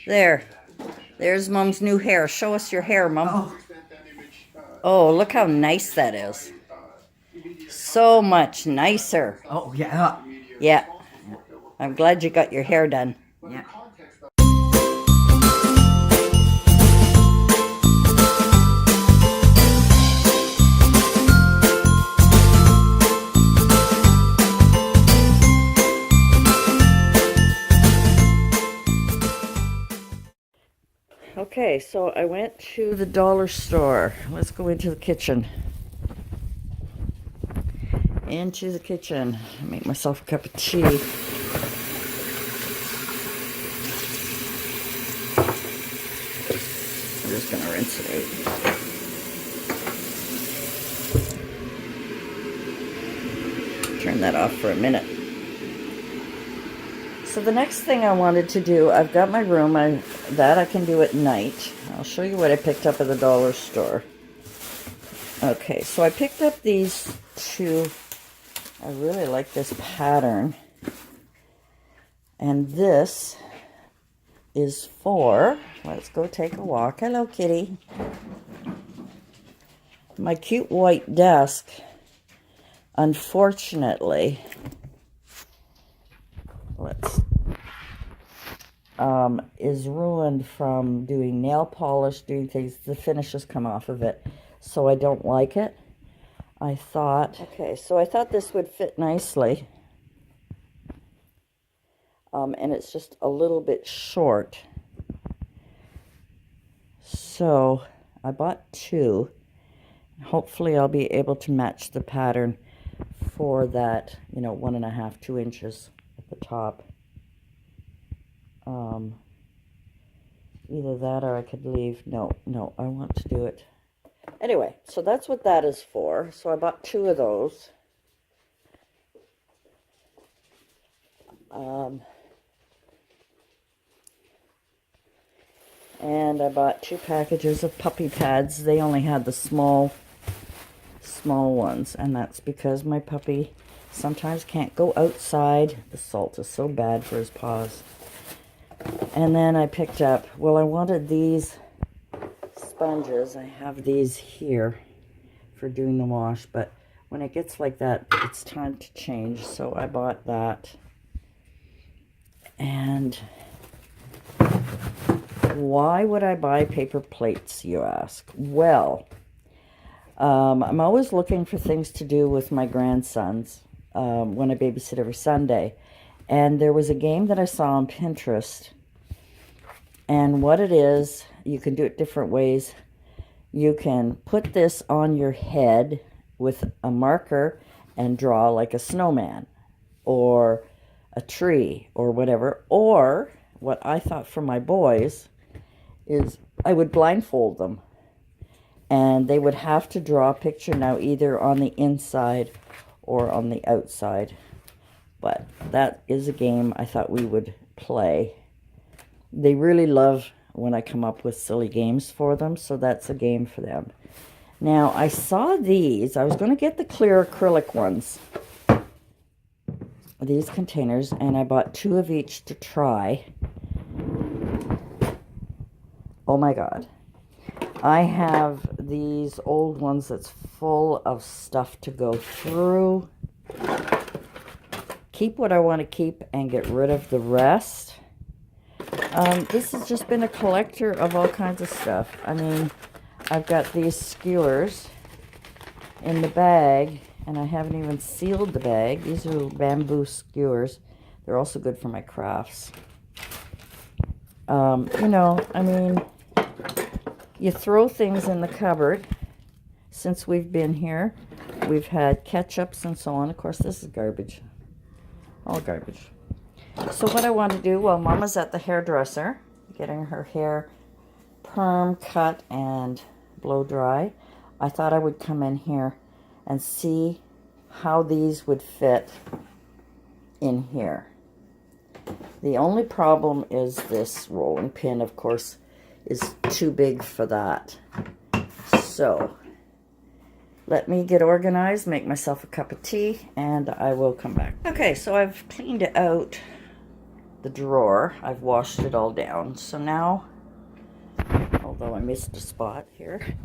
There. There's Mom's new hair. Show us your hair, Mom. Oh, Oh, look how nice that is. So much nicer. oh yeah. Yeah. I'm glad you got your hair done. Yeah. Okay, so I went to the dollar store. Let's go into the kitchen. Into the kitchen. Make myself a cup of tea. I'm just gonna rinse it out. Turn that off for a minute. So the next thing I wanted to do, I've got my room, that I can do at night. I'll show you what I picked up at the dollar store. Okay, so I picked up these two. I really like this pattern. And this is for, let's go take a walk. Hello, kitty. My cute white desk, unfortunately, is ruined from doing nail polish, doing things. The finishes come off of it, so I don't like it. I thought this would fit nicely. And it's just a little bit short. So I bought two. Hopefully I'll be able to match the pattern for that, 1.5, 2 inches at the top. Either that or I could leave. No, I want to do it. Anyway, so that's what that is for. So I bought two of those. And I bought 2 packages of puppy pads. They only had the small ones, and that's because my puppy sometimes can't go outside. The salt is so bad for his paws. And then I picked up, I wanted these sponges. I have these here for doing the wash, but when it gets like that, it's time to change. So I bought that. And why would I buy paper plates, you ask? Well, I'm always looking for things to do with my grandsons when I babysit every Sunday. And there was a game that I saw on Pinterest. And what it is, you can do it different ways. You can put this on your head with a marker and draw like a snowman or a tree or whatever. Or what I thought for my boys is I would blindfold them. And they would have to draw a picture now either on the inside or on the outside. But that is a game I thought we would play. They really love when I come up with silly games for them, so that's a game for them. Now, I saw these. I was going to get the clear acrylic ones, these containers, and I bought 2 of each to try. Oh my God. I have these old ones that's full of stuff to go through. Keep what I want to keep and get rid of the rest. This has just been a collector of all kinds of stuff. I mean, I've got these skewers in the bag, and I haven't even sealed the bag. These are bamboo skewers. They're also good for my crafts. I mean, you throw things in the cupboard. Since we've been here, we've had ketchups and so on. Of course, this is garbage. All garbage. So what I want to do while Mama's at the hairdresser, getting her hair perm, cut, and blow dry, I thought I would come in here and see how these would fit in here. The only problem is this rolling pin, of course, is too big for that. So let me get organized, make myself a cup of tea, and I will come back. Okay, so I've cleaned out the drawer. I've washed it all down. So now, although I missed a spot here.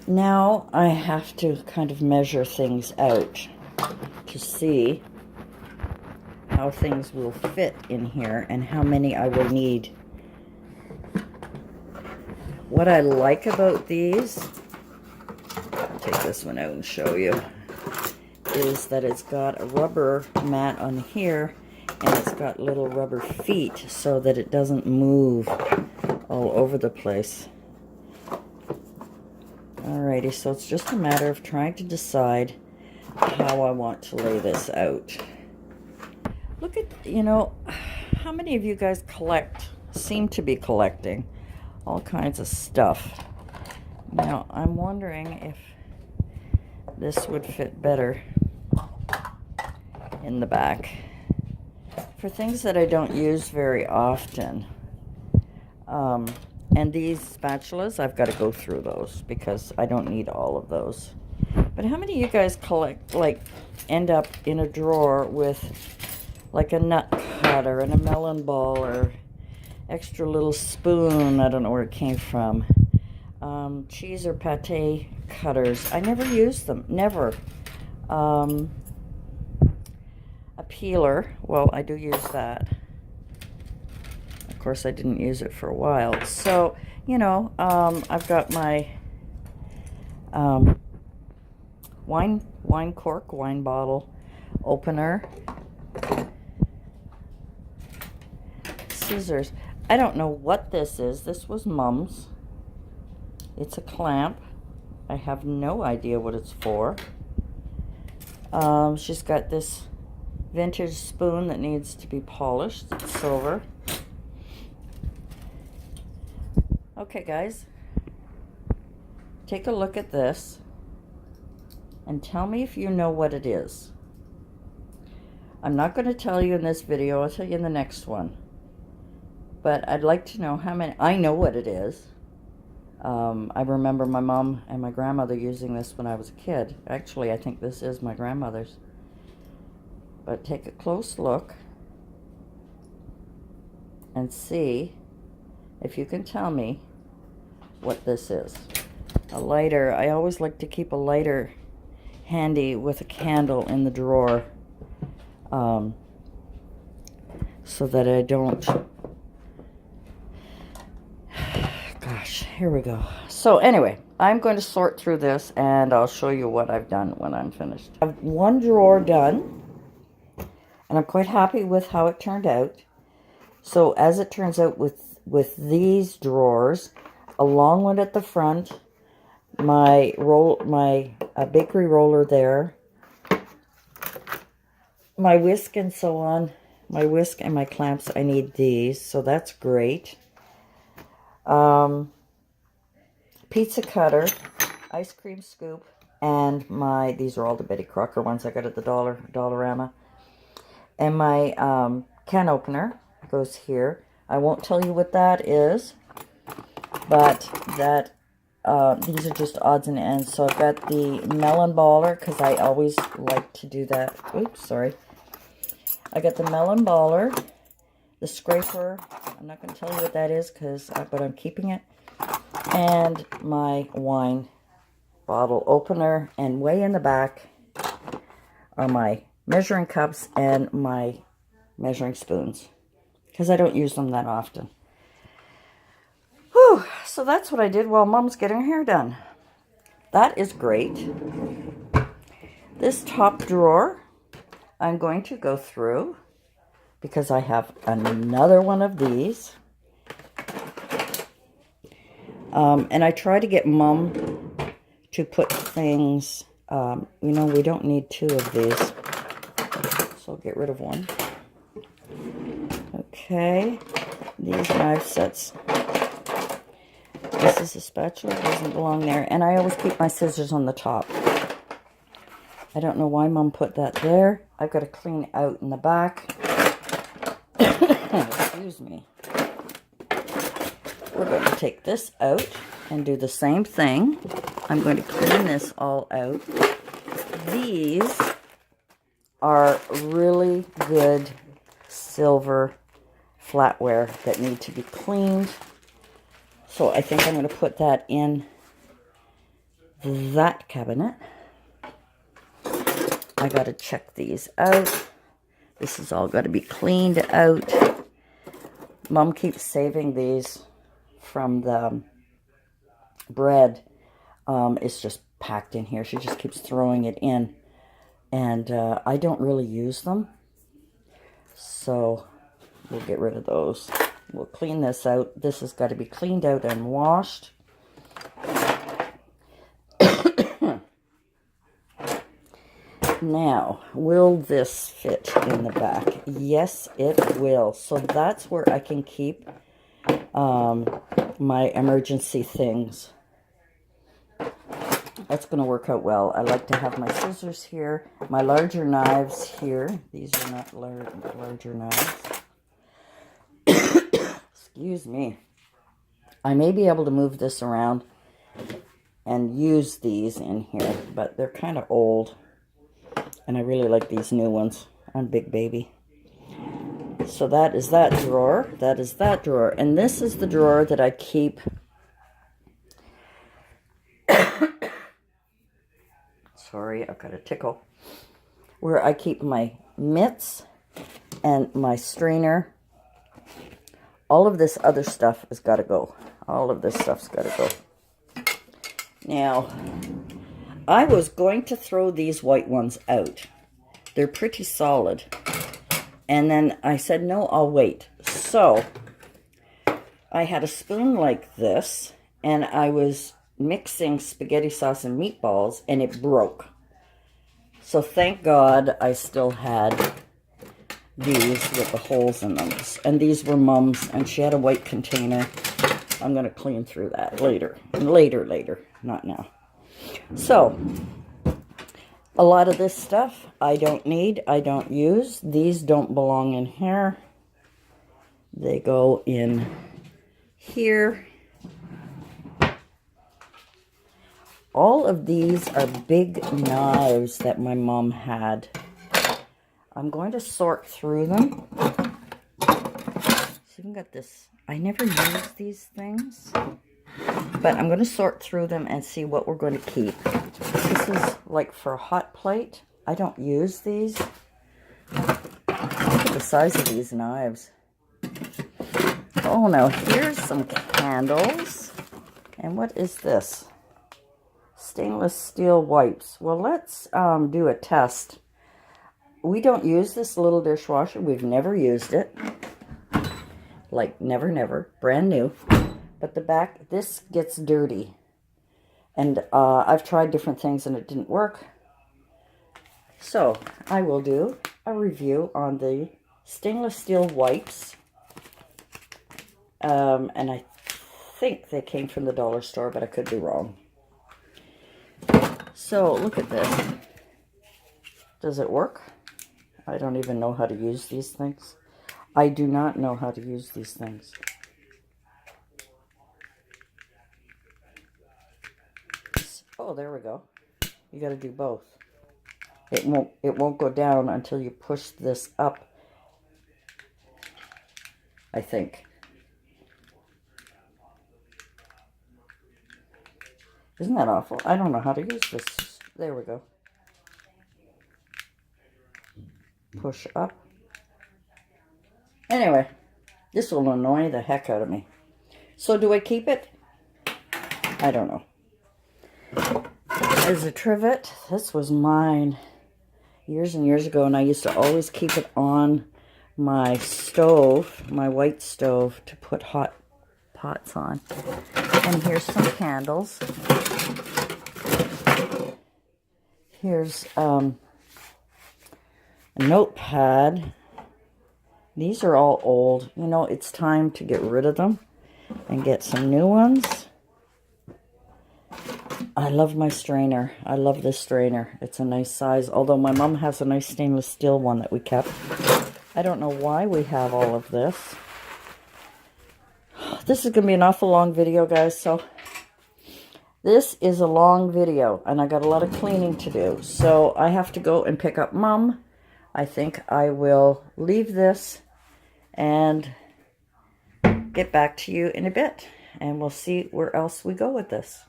Now I have to kind of measure things out to see how things will fit in here and how many I will need. What I like about these, I'll take this one out and show you, is that it's got a rubber mat on here and it's got little rubber feet so that it doesn't move all over the place. Alrighty, so it's just a matter of trying to decide how I want to lay this out. Look at, you know, how many of you guys seem to be collecting all kinds of stuff. Now, I'm wondering if this would fit better in the back. For things that I don't use very often. And these spatulas, I've got to go through those because I don't need all of those. But how many of you guys end up in a drawer with like a nut cutter and a melon ball or extra little spoon? I don't know where it came from. Cheese or pate cutters. I never use them. Never. A peeler. Well, I do use that. Of course, I didn't use it for a while. So, you know, I've got my wine cork, wine bottle opener, scissors. I don't know what this is. This was Mom's. It's a clamp. I have no idea what it's for. She's got this vintage spoon that needs to be polished. It's silver. Okay, guys, take a look at this and tell me if you know what it is. I'm not going to tell you in this video. I'll tell you in the next one. But I'd like to know how many. I know what it is. I remember my mom and my grandmother using this when I was a kid. Actually, I think this is my grandmother's. But take a close look and see if you can tell me what this is. A lighter. I always like to keep a lighter handy with a candle in the drawer so that I don't... Gosh, here we go. So anyway, I'm going to sort through this and I'll show you what I've done when I'm finished. I have one drawer done and I'm quite happy with how it turned out. So as it turns out with these drawers, a long one at the front, my bakery roller there, my whisk and so on, my whisk and my clamps, I need these, so that's great. Pizza cutter, ice cream scoop, and these are all the Betty Crocker ones I got at the Dollarama. And my can opener goes here. I won't tell you what that is, but these are just odds and ends. So I've got the melon baller, because I always like to do that. Oops, sorry. I got the melon baller, the scraper. I'm not going to tell you what that is, but I'm keeping it. And my wine bottle opener. And way in the back are my measuring cups and my measuring spoons, because I don't use them that often. Whew, so that's what I did while Mom's getting her hair done. That is great. This top drawer, I'm going to go through because I have another one of these. And I try to get Mom to put things, you know, we don't need two of these. So I'll get rid of one. Okay, these knife sets. This is a spatula, it doesn't belong there. And I always keep my scissors on the top. I don't know why Mom put that there. I've got to clean out in the back. Excuse me. We're going to take this out and do the same thing. I'm going to clean this all out. These are really good silver flatware that need to be cleaned. So I think I'm going to put that in that cabinet. I got to check these out. This is all got to be cleaned out. Mom keeps saving these from the bread. It's just packed in here. She just keeps throwing it in. And I don't really use them. So we'll get rid of those. We'll clean this out. This has got to be cleaned out and washed. Now, will this fit in the back? Yes, it will. So that's where I can keep my emergency things. That's going to work out well. I like to have my scissors here, my larger knives here. These are not larger knives. Excuse me. I may be able to move this around and use these in here, but they're kind of old. And I really like these new ones on Big Baby. So that is that drawer. That is that drawer. And this is the drawer that I keep. Sorry, I've got a tickle. Where I keep my mitts and my strainer. All of this other stuff has got to go. All of this stuff's got to go. Now, I was going to throw these white ones out. They're pretty solid. And then I said, no, I'll wait. So, I had a spoon like this, and I was mixing spaghetti sauce and meatballs, and it broke. So, thank God I still had these with the holes in them. And these were Mom's, and she had a white container. I'm going to clean through that later. Later. Not now. So, a lot of this stuff I don't need, I don't use. These don't belong in here. They go in here. All of these are big knives that my mom had. I'm going to sort through them. She's even got this. I never use these things. But I'm going to sort through them and see what we're going to keep. This is like for a hot plate. I don't use these. Look at the size of these knives. Oh, now here's some candles. And what is this? Stainless steel wipes. Well, let's do a test. We don't use this little dishwasher. We've never used it. Like, never. Brand new. But the back, this gets dirty. And I've tried different things and it didn't work. So, I will do a review on the stainless steel wipes. And I think they came from the dollar store, but I could be wrong. So, look at this. Does it work? I don't even know how to use these things. I do not know how to use these things. Oh, there we go. You got to do both. It won't go down until you push this up, I think. Isn't that awful? I don't know how to use this. There we go. Push up. Anyway, this will annoy the heck out of me. So do I keep it? I don't know. There's a trivet. This was mine years and years ago, and I used to always keep it on my stove, my white stove, to put hot pots on. And here's some candles. Here's a notepad. These are all old. You know, it's time to get rid of them and get some new ones. I love my strainer. I love this strainer. It's a nice size. Although my mom has a nice stainless steel one that we kept. I don't know why we have all of this. This is going to be an awful long video, guys. So This is a long video, and I got a lot of cleaning to do, so I have to go and pick up Mom. I think I will leave this and get back to you in a bit, and we'll see where else we go with this.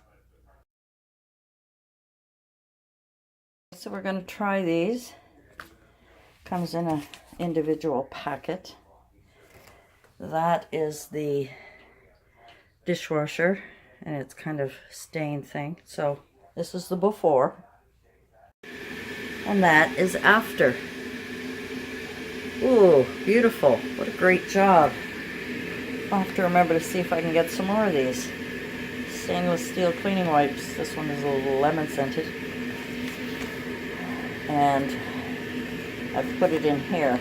So we're going to try these. Comes in an individual packet. That is the dishwasher, and it's kind of stained thing. So this is the before, and that is after. Ooh, beautiful. What a great job. I'll have to remember to see if I can get some more of these. Stainless steel cleaning wipes. This one is a little lemon scented. And I've put it in here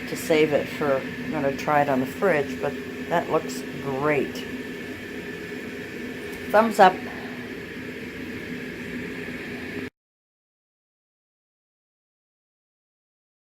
to save it for, I'm going to try it on the fridge, but that looks great. Thumbs up.